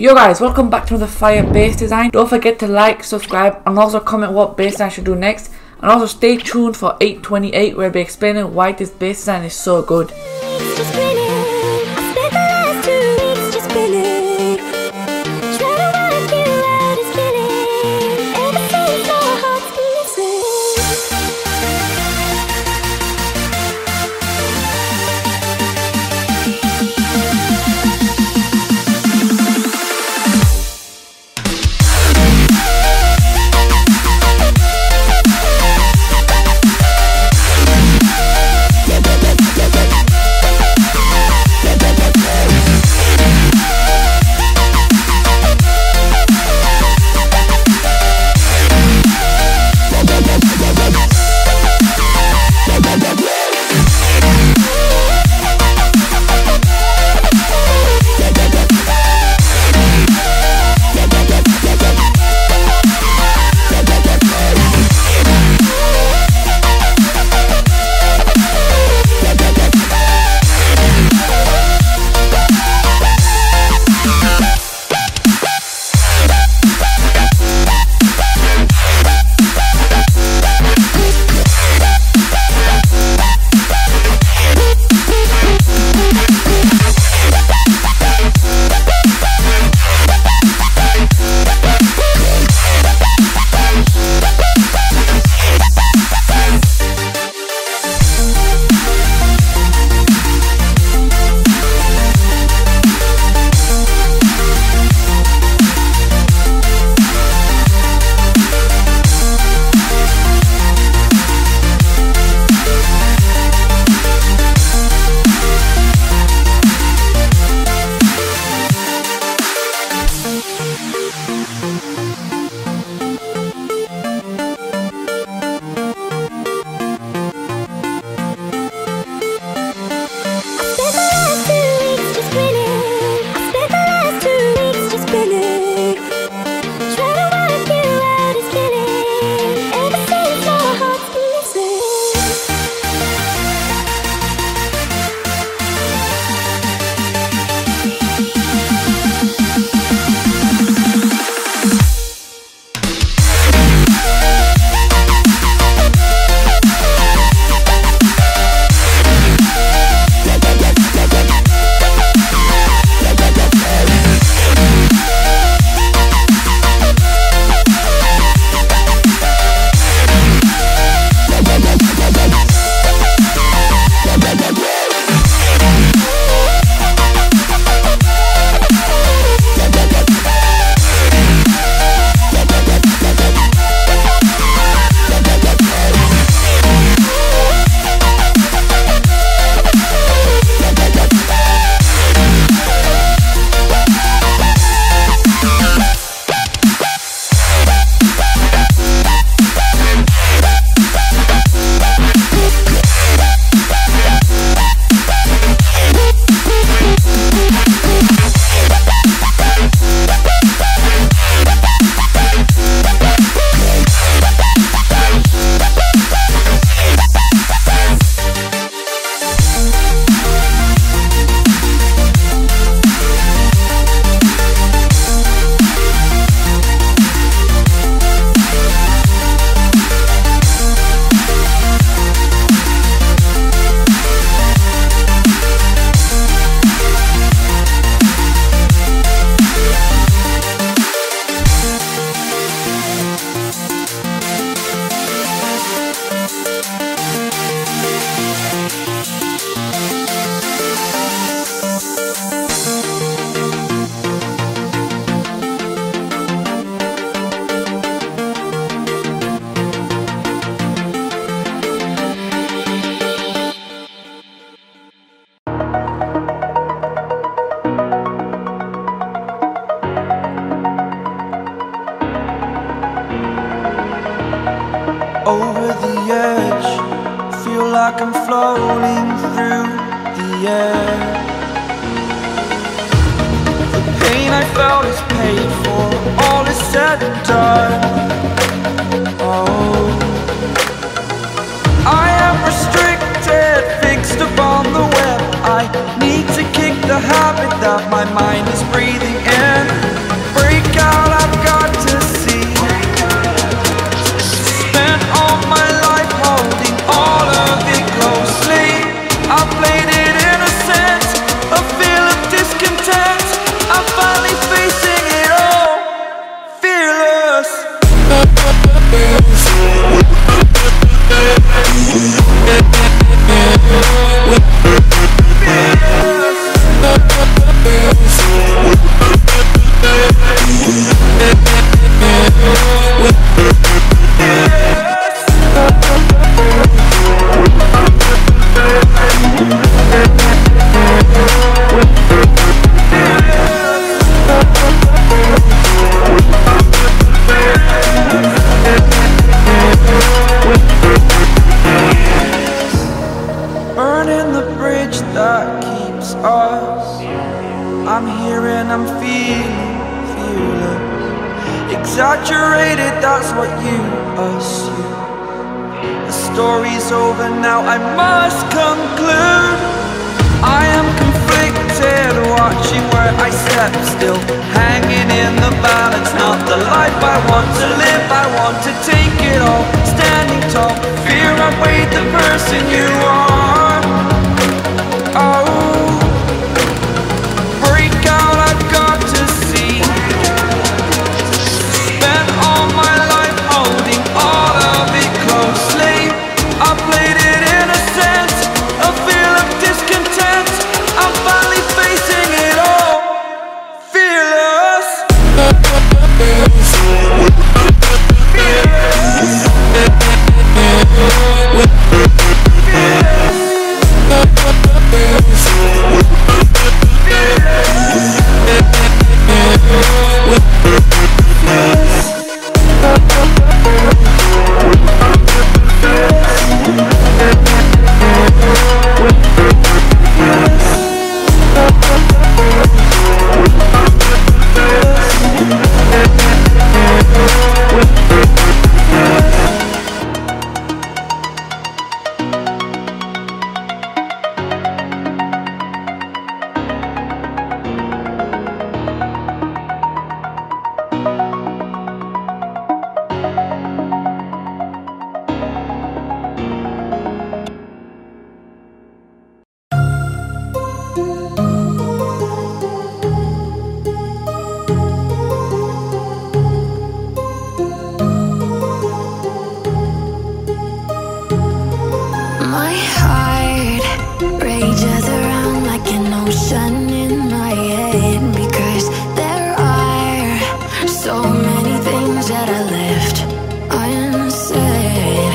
Yo guys, welcome back to another fire bass design. Don't forget to like, subscribe and also comment what bass design I should do next. And also stay tuned for 828 where I'll be explaining why this bass design is so good. Over the edge, feel like I'm floating through the air. The pain I felt is paid for, all is said and done. Oh, I am restricted, fixed upon the web. I need to kick the habit that my mind is breathing in. I'm here and I'm feeling fearless. Exaggerated, that's what you assume. The story's over now, I must conclude. I am conflicted, watching where I step still, hanging in the balance, not the life I want to live. I want to take it all, standing tall, fear outweighed the person you are. Oh, break out, I've got to see. Spent all my life holding all of it closely. I played it innocent, a feel of discontent. I'm finally facing it all, fearless. My heart rages around like an ocean in my head, because there are so many things that I left unsaid.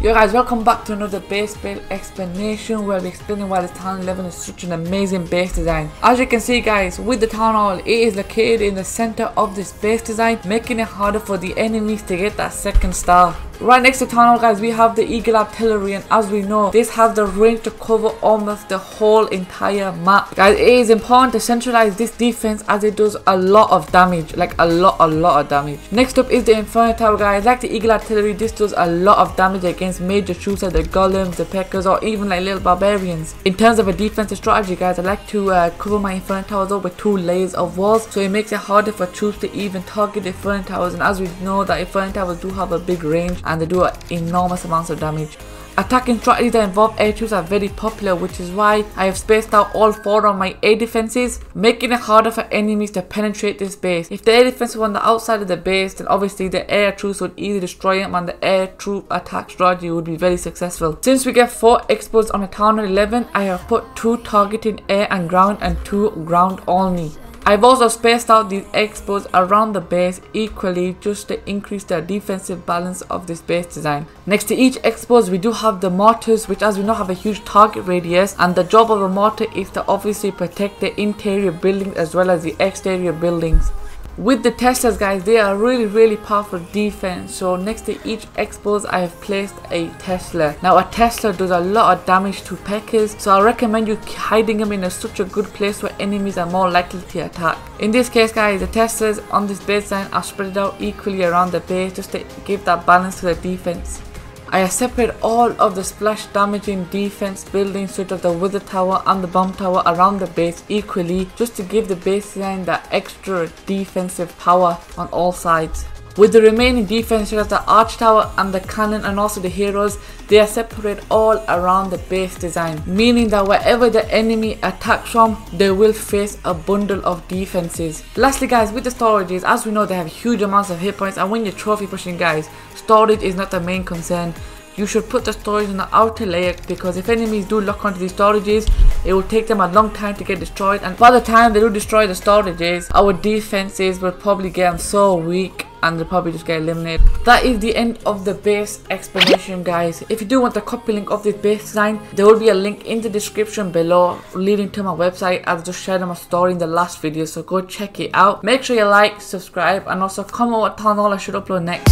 Yo guys, welcome back to another base build explanation where we explain why the Town 11 is such an amazing base design. As you can see guys, with the Town Hall, it is located in the center of this base design, making it harder for the enemies to get that second star. Right next to Town Hall guys, we have the Eagle Artillery, and as we know, this has the range to cover almost the whole entire map. Guys, it is important to centralize this defense as it does a lot of damage, like a lot of damage. Next up is the Inferno Tower guys. Like the Eagle Artillery, this does a lot of damage against major troops like the golems, the peckers, or even like little barbarians. In terms of a defensive strategy guys, I like to cover my Inferno Towers up with 2 layers of walls, so it makes it harder for troops to even target the Inferno Towers, and as we know that Inferno Towers do have a big range and they do enormous amounts of damage. Attacking strategies that involve air troops are very popular, which is why I have spaced out all 4 of my air defenses, making it harder for enemies to penetrate this base. If the air defense was on the outside of the base, then obviously the air troops would easily destroy them and the air troop attack strategy would be very successful. Since we get 4 expos on a Town 11, I have put 2 targeting air and ground and 2 ground only. I've also spaced out these expos around the base equally just to increase the defensive balance of this base design. Next to each expos we do have the mortars, which as we know have a huge target radius, and the job of a mortar is to obviously protect the interior buildings as well as the exterior buildings. With the Teslas guys, they are really powerful defense, so next to each expos I have placed a Tesla. Now a Tesla does a lot of damage to peckers, so I recommend you hiding them in such a good place where enemies are more likely to attack. In this case guys, the Teslas on this base design are spread out equally around the base just to give that balance to the defense. I have separated all of the splash damaging defense buildings such as the Wither Tower and the Bomb Tower around the base equally, just to give the base design that extra defensive power on all sides. With the remaining defense such as the Arch Tower and the Cannon and also the Heroes, they are separated all around the base design, meaning that wherever the enemy attacks from, they will face a bundle of defenses. Lastly guys, with the storages, as we know they have huge amounts of hit points, and when you're trophy pushing guys, storage is not the main concern. You should put the storage in the outer layer, because if enemies do lock onto these storages, it will take them a long time to get destroyed, and by the time they do destroy the storages, our defenses will probably get them so weak and they'll probably just get eliminated. That is the end of the base explanation, guys. If you do want the copy link of this base design, there will be a link in the description below leading to my website, as I just shared my story in the last video, so go check it out. Make sure you like, subscribe, and also comment what town hall I should upload next.